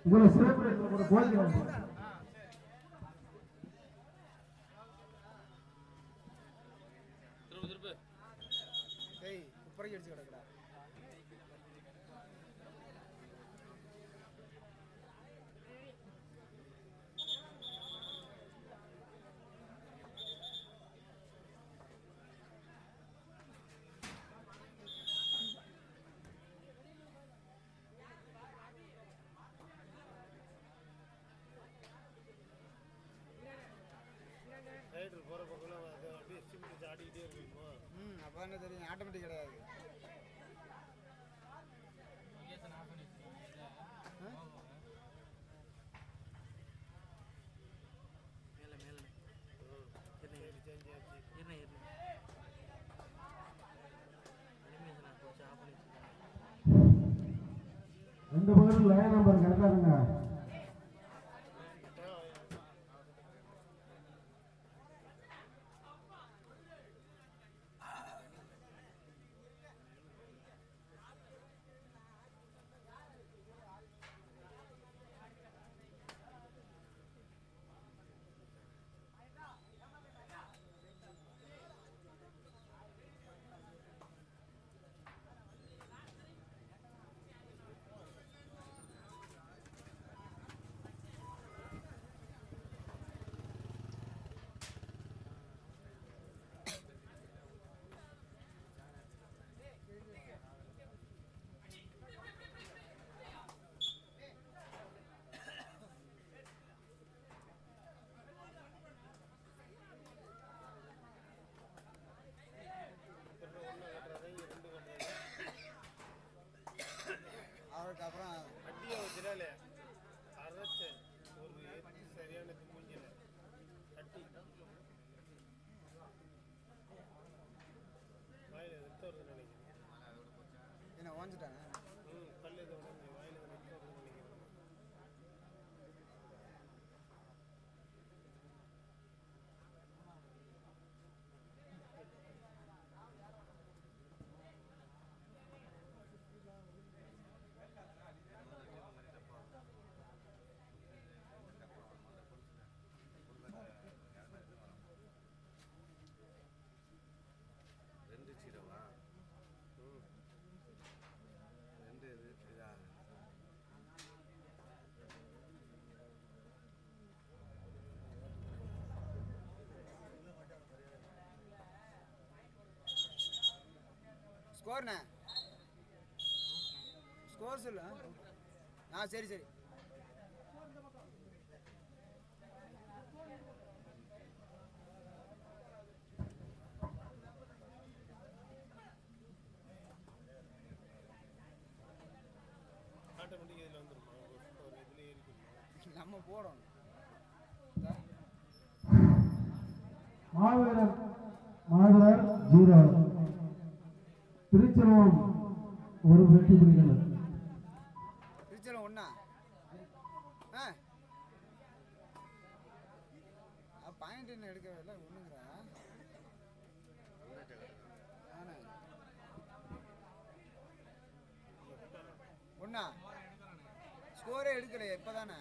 இதுல சிறப்பு ஒரு கோயில் அப்பதானே தெரியும். ஆட்டோமேட்டிக் கிடையாது. ரெண்டு பக்கத்துல லைன் நம்பர் கரெக்டாதுங்க. அப்புறம் அடியை வச்சுடாலே அரைச்ச ஒரு சரியான மூஞ்சில அட்டி வாயில ரத்தம் வருதுன்னு நினைக்கிறேன். என்ன ஓஞ்சிட்டாங்க? பல்லு எதை உடஞ்சி வாயில ரத்தம் வருதுன்னு நினைக்கிறேன். ஸ்கோர்ண்ணே, ஸ்கோர் சொல்லு. சரி சரி. ஆட்டோமேட்டிக் இதில் வந்துருமா? ஒரு இதில் ஏறிக்கணும். நம்ம போடணும். மாவீரர் மாதர் 0 திருச்செல்வம் ஒரு வெற்றி புலிகள். திருச்செல்வம் ஒண்ணா? பாயிண்ட் என்ன எடுக்கவே இல்லை ஒண்ணுங்கிறா. ஒண்ணா ஸ்கோரே எடுக்கலையே இப்பதானே.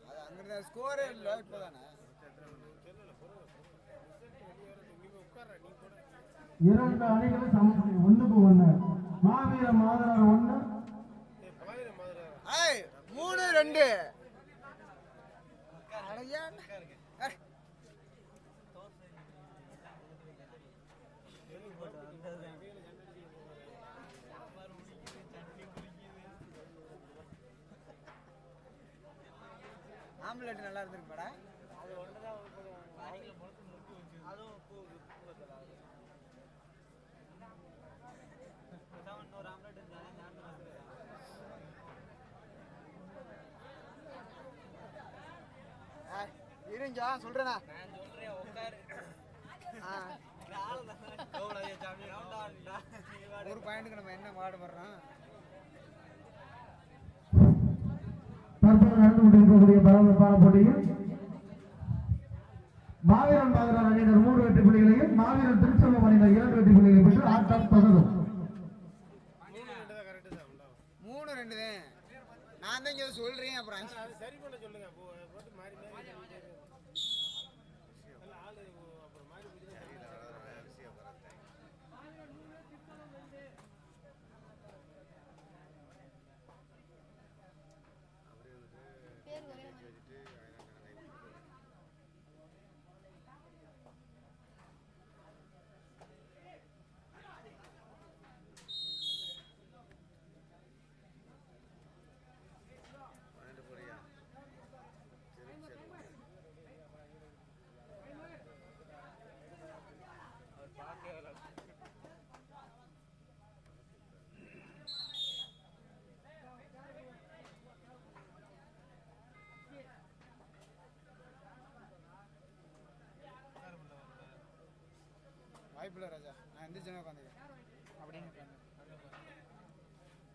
அது அங்கிட்ட ஸ்கோரே இல்லை இப்பதானே. இரண்டு அணிகளும் சம 1-1. மாவீர மாதர் 1 3-2. ஆம்புலட் நல்லா இருந்திருக்கு படா. இருங்க சொல்றேனா. ஒரு பாயிண்ட்டுக்கு நம்ம என்ன பாடுபடுறோம். தற்போது நடந்து கொண்டிருக்கக்கூடிய பரபரப்பான போட்டியில் மாவீரன் பாதுகாப்பு அணியினர் 3 வெற்றி புள்ளிகளையும் மாவீரன் திருச்செல்வம் அணியினர் 2 வெற்றி புள்ளிகளையும் பெற்று ஆட்டம் தொடரும். 3-2 தான் கரெக்டு தான் உண்டாகும். 3-2 தான். நான் தான் இங்க சொல்றேன் அப்புறம் அது சரி பண்ண சொல்லுங்க. போட்டு மாறி மாறி நல்ல ஆளு அப்புறம் மாறி வாய்ப்பில்லை ராஜா. நான் எந்திரிச்சனே உட்காந்துக்கிறேன் அப்படின்னு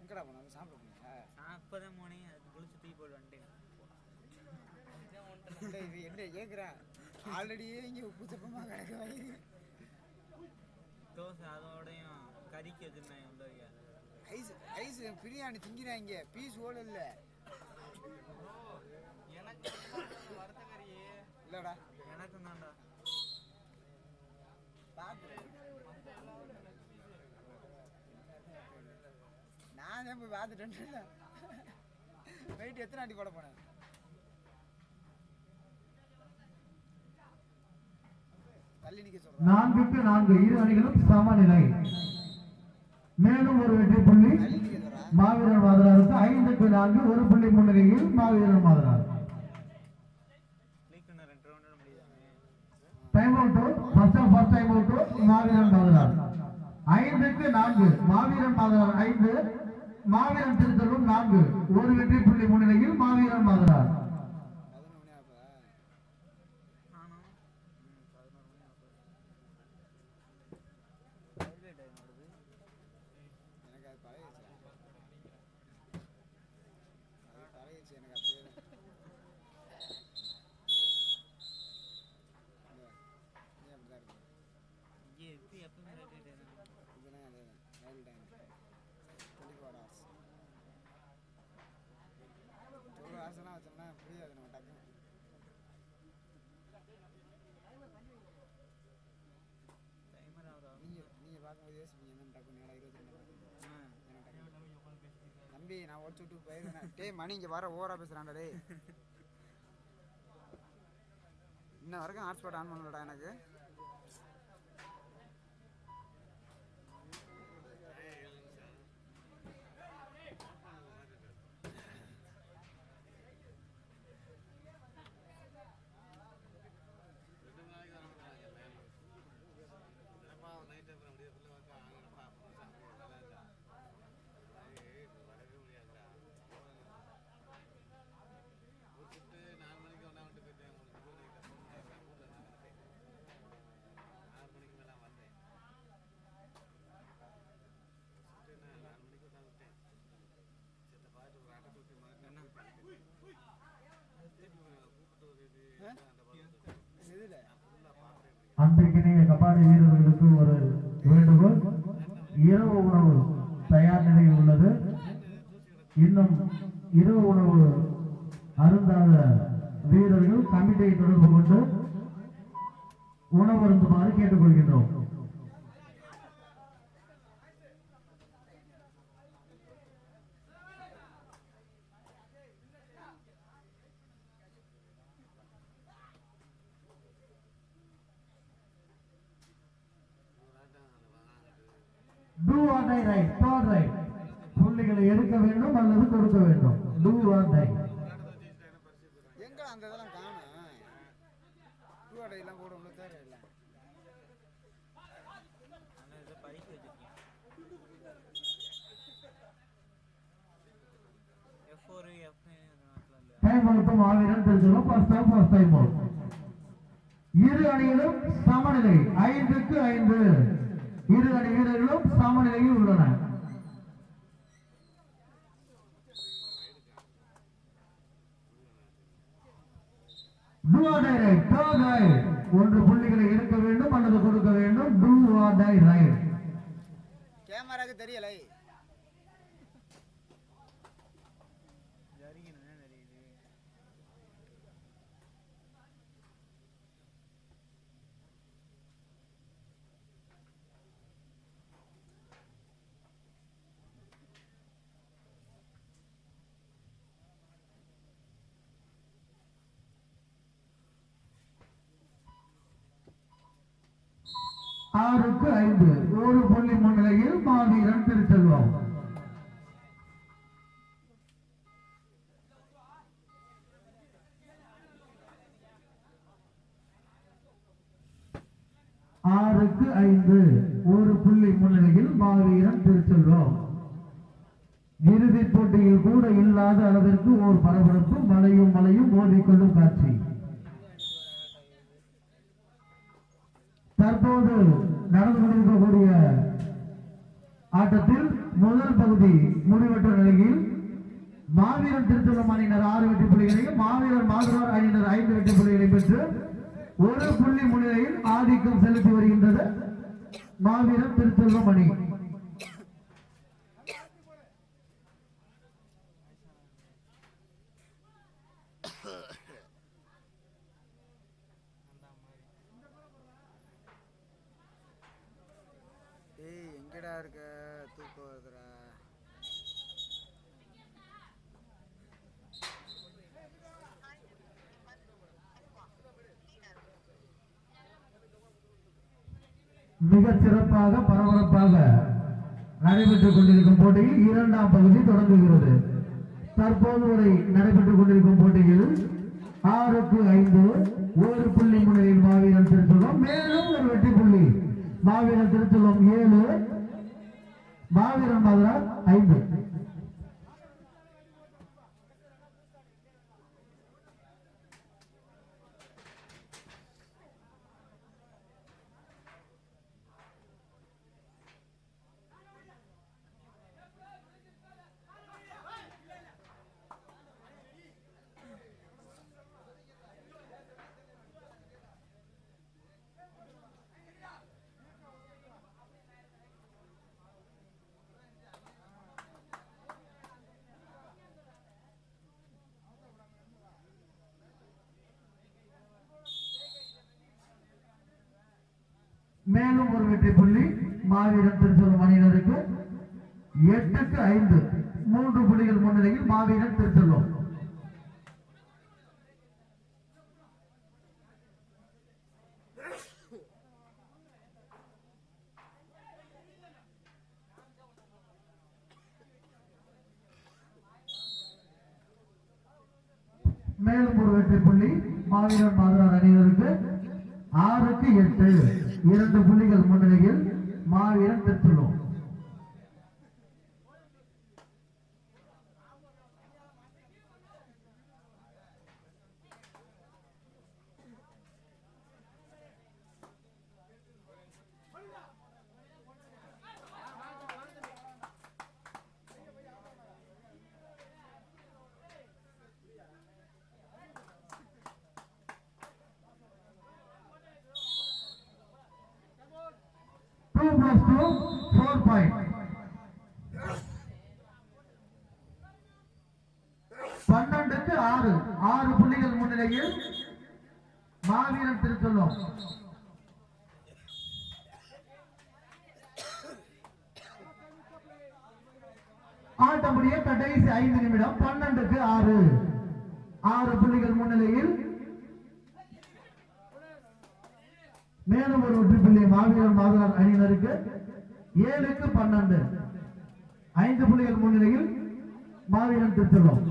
எங்கடா போனா சாப்பிட போனீங்களா? நான் அப்பதான் போனேன், அது குளிச்சு தூக்கி போட்டு வந்துட்டேன். இல்லை, இது என்ன கேட்குறேன்? ஆல்ரெடியே இங்கே உப்பு சப்பமாக கிடக்கு வயிறு. தோசை அதோடையும் கறிக்கு வச்சுருந்தேன் உள்ள வைக்க. ஐஸ் ஐஸ் பிரியாணி திங்கிறாங்க, பீஸ் ஓட இல்லை. எனக்கு வறுத்த கறியே இல்லைடா, எனக்கும் தான்டா. நான் தான் போய் பார்த்துட்டேன். வெயிட் எத்தனை அடி போட போனேன்? தள்ளி நிற்க சொல்கிறேன். 4-4 இரு அணிகளும் சமநிலை. மேலும் ஒரு வெற்றி புள்ளி தள்ளி நிற்க சொல்கிறேன். மாவீரன் மாதராருக்கு 5-4 ஒரு புள்ளி முன்னிலையில் மாவீரன் மாதரார். லீக் இன்னும் 2 ரவுண்ட் முடியுதானே. Time out first time out Maveeran மாதரார் 5-4 மாவீரன் மாதரார் 5 மாவீரன் திருத்தலும் 4 ஒரு வெற்றி புள்ளி முன்னிலையில் மாவீரன் மாதரார். 11 மணி ஆப்பா. நானும் 11 மணி ஆகுது. ரயில்வே டைம் வருது. எனக்கு அது பழகிடுச்சு. அது பழகிடுச்சு எனக்கு அப்படியே தான். நீ அப்படி தான் இருக்கு. இங்கே இருக்கு எப்பவுமே ரயில்வே டைம். இதுனா அதே தான், ரயில் டைம் 24 hours. 12 hours எல்லாம் வச்சோம்னா புரியாது நம்ம டக்குன்னு. டைமர் ஆகுதா? நீங்கள் பார்க்கும்போது யோசிப்பீங்க என்ன டக்குன்னு நேரம் 22 ஆ. தம்பி நான் ஓடிச்சு விட்டு போயிருந்தேன். டேய் மணி இங்கே வர ஓவரா பேசுகிறான்டா டேய். இன்ன வரைக்கும் ஹாட்ஸ்பாட் ஆன் பண்ணலடா எனக்கு. எதுல அன்றைக்கிணைய கபாடி வீரர்களுக்கு ஒரு வேண்டுகோள். இரவு உணவு தயார் நிலையில் உள்ளது. இன்னும் இரவு உணவு அருந்தாத வீரர்கள் கமிட்டியை தொடர்பு கொண்டு உணவு அருந்துமாறு கேட்டுக்கொள்கின்றோம். Do or die right, third right. புள்ளிகளை எடுக்க வேண்டும் அல்லது கொடுக்க வேண்டும். Do or die. எங்க அந்த இதெல்லாம் காணும். டூவாடையெல்லாம் கூட ஒன்று தேவை இல்லை. ஆனால் இதை பைக் வச்சுருக்கேன். F4 F9 நாட்டில் இல்லை. Time out Maveeran Thiruchelvam first time out. இரு அணிகளும் சமநிலை 5-5. இரு அணி வீரர்களும் சமநிலையில் உள்ளன. Do or die right, third right. ஒன்று புள்ளிகளை எடுக்க வேண்டும் அல்லது கொடுக்க வேண்டும். Do or die right. கேமராக்கு தெரியலை. ஜரிக்கணும் தெரியுது. 6-5 ஒரு புள்ளி முன்னிலையில் மாவீரன் திருச்செல்வம். ஆறுக்கு 5 ஒரு புள்ளி முன்னிலையில் மாவீரன் திருச்செல்வம். இறுதிப் போட்டியில் கூட இல்லாத அளவிற்கு ஓர் பரபரப்பு, மலையும் மோதிக்கொள்ளும் காட்சி. தற்போது நடந்து கொண்டிருக்கக்கூடிய ஆட்டத்தில் முதல் பகுதி முடிவற்ற நிலையில் மாவீரன் திருச்செல்வம் அணியினர் 6 வெற்றி புள்ளிகளையும் மாவீரன் மாதுரார் அணியினர் 5 வெற்றி புள்ளிகளை பெற்று ஒரு புள்ளி முன்னிலையில் ஆதிக்கம் செலுத்தி வருகின்றது மாவீரன் திருச்செல்வம் அணி. எங்கடா இருக்க? தூக்கம் வருதுடா. மிக சிறப்பாக பரபரப்பாக நடைபெற்றுக் கொண்டிருக்கும் போட்டியில் இரண்டாம் பகுதி தொடங்குகிறது. தற்போது வரை நடைபெற்றுக் கொண்டிருக்கும் போட்டியில் 6-5 ஒரு புள்ளி முன்னிலையில் மாவீரன் திருச்செல்வம். மேலும் ஒரு வெற்றி புள்ளி மாவீரன் திருச்செல்வம் 7, மாவீரன் மாதுரார் 5. மேலும் ஒரு வெற்றி புள்ளி மாவீரன் திருச்செல்வம் அணியினருக்கு. 8-5 3 புள்ளிகள் முன்னிலையில் மாவீரன் திருச்செல்வம். மேலும் ஒரு வெற்றி புள்ளி மாவீரன் மாதுரார் அணியினருக்கு. 6-8 2 புள்ளிகள் முன்னிலையில் மாவீரன் திருச்செல்வம். +2 4 பாயிண்ட். 12-6 6 புள்ளிகள் முன்னிலையில் மாவீரன் திருச்செல்வம். ஆட்டமுடிய கடைசி 5 நிமிடம். 12-6 6 புள்ளிகள் முன்னிலையில் மேலும் ஒரு வெற்றி புள்ளி மாவீரன் மாதுரார் அணியினருக்கு. 7-12 5 புள்ளிகள் முன்னிலையில் மாவீரன் திருச்செல்வம்.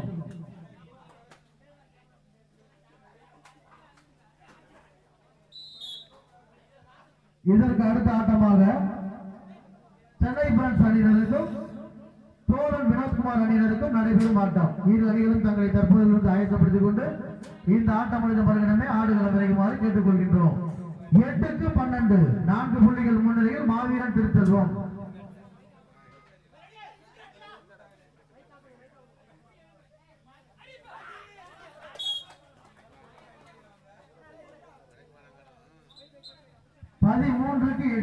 இதற்கு அடுத்த ஆட்டமாக சென்னை பிரான்ஸ் அணியினருக்கும் தோழன் வினோத்குமார் அணியினருக்கும் நடைபெறும் ஆட்டம். இரு அணிகளும் தங்களை தற்போதிலிருந்து ஆயத்தப்படுத்திக் கொண்டு இந்த ஆட்டம் முடிந்த பிறகு ஆடுகளம் இறங்குமாறு கேட்டுக்கொள்கின்றோம். 8-12 4 புள்ளிகள் முன்னிலையில் மாவீரன் திருச்செல்வம்.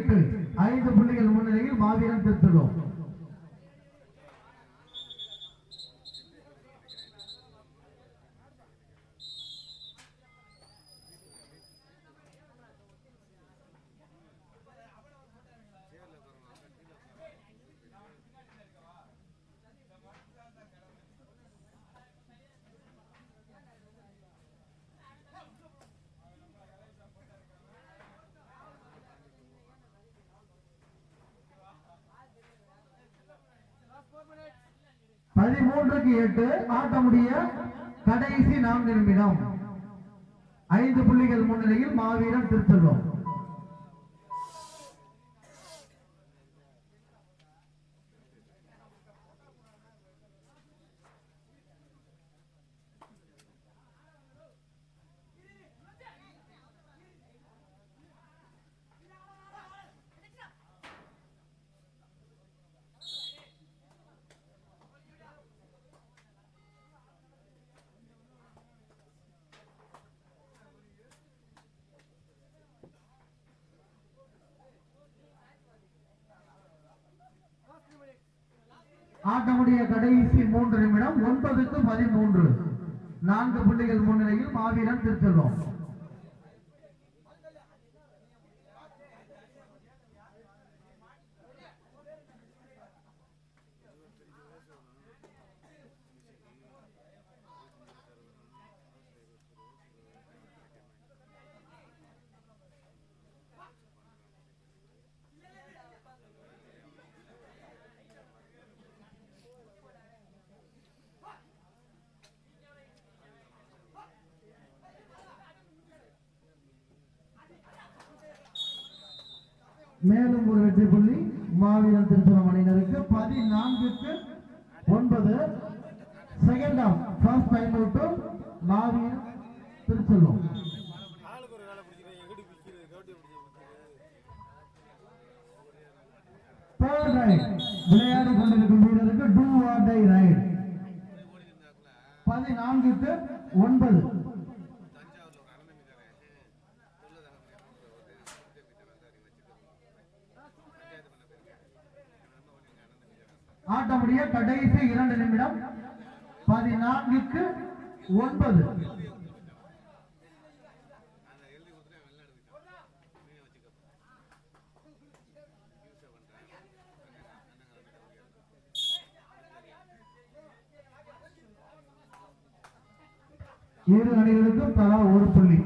8 5 புள்ளிகள் முன்னிலையில் மாவீரன் திருச்செல்வம். பதிமூன்றுக்கு 8 ஆட்டமுடைய கடைசி 4 நிமிடம். 5 புள்ளிகள் முன்னிலையில் மாவீரன் திருச்செல்வம். ஆட்டமுடைய கடைசி 3 நிமிடம். 9க்கு 13 4 புள்ளிகள் முன்னிலையில் மாவீரன் திருச்செல்வம். மேலும் ஒரு வெற்றி புள்ளி மாவீரன் திருச்செல்வம் அணியினருக்கு. 14க்கு 9 second half first time out Maveeran Thiruchelvam. ஆளுக்கு ஒரு வேலை பிடிச்சிருக்கேன் எங்கடி பிடிக்கிறது கவுட்டி தேர்ட் ரைட் விளையாடி கொண்டிருக்கும் வீரருக்கு டூ ஆர் டை ரைட். 14க்கு 9 ஆட்டமுடைய கடைசி 2 நிமிடம். 14க்கு 9 இரு அணிகளுக்கும் தலா ஒரு புள்ளி.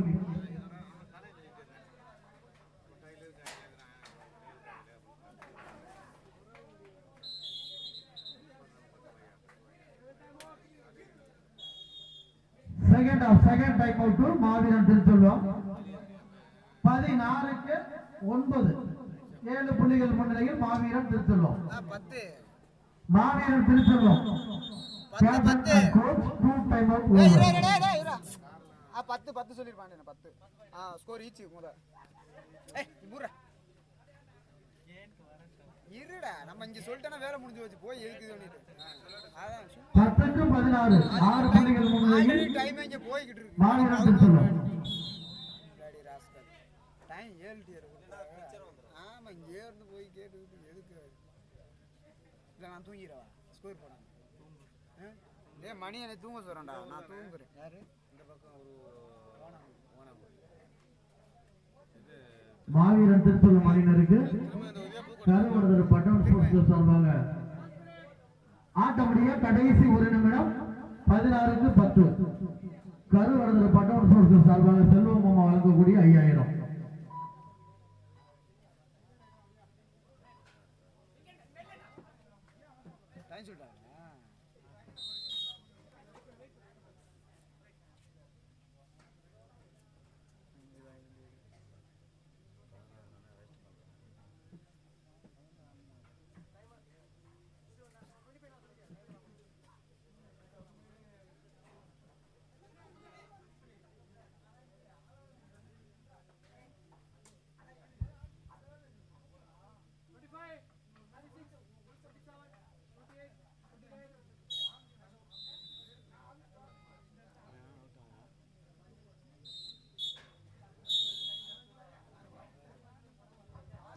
Second time out Maveeran Thiruchelvam. 16க்கு 9 7 புள்ளிகள் முன்னிலையில் மாவீரன் திருச்செல்வம். மாவீரன் Thiruchelvam captain and coach 2 time out over. 10 சொல்லிருப்பான் 10 score each முத இருடா நம்ம இங்க சொல்லிட்டா வேலை முடிஞ்சு வச்சு போய் எதுக்கு சொல்லிட்டு 10க்கு 16 6 புள்ளிகள் முன்னிலையில் டைம் இங்க போய்கிட்டு இருக்கு மாவீரன் திருச்செல்வம். டைம் 7 டியர் ஆமா இங்க இருந்து போய் கேட்டுக்கிட்டு எதுக்கு இல்ல நான் தூங்கிடவா ஸ்கோர் போடாம டேய் மணி என்ன தூங்க சொல்றேன்டா நான் தூங்குறேன் யாரு இந்த பக்கம் ஒரு மாவீரன் திருச்செல்வம் அணியினருக்கு கருவடதர் பட்டம் ஸ்போர்ட்ஸ் சார்பாக ஆட்டமுடைய கடைசி 1 நிமிடம். 16க்கு 10 கருவடதர் பட்டம் ஸ்போர்ட்ஸ் சார்பாக செல்வம் மாமா வழங்கக்கூடிய 5000. டைம் சொல்லிட்டாங்க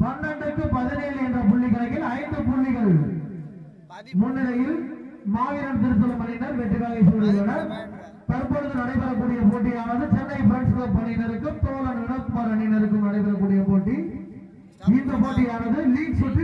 12க்கு 17 என்ற புள்ளி கணக்கில் 5 புள்ளிகள் முன்னிலையில் மாவீரன் திருத்தலம் அணியினர் வெற்றிக்காக சூழ்ந்துள்ளனர். தற்பொழுது நடைபெறக்கூடிய போட்டியானது சென்னை பிரெண்ட்ஸ் கிளப் அணியினருக்கும் தோழன் வினோத்குமார் அணியினருக்கும் நடைபெறக்கூடிய போட்டி. இந்த போட்டியானது லீக் சுற்று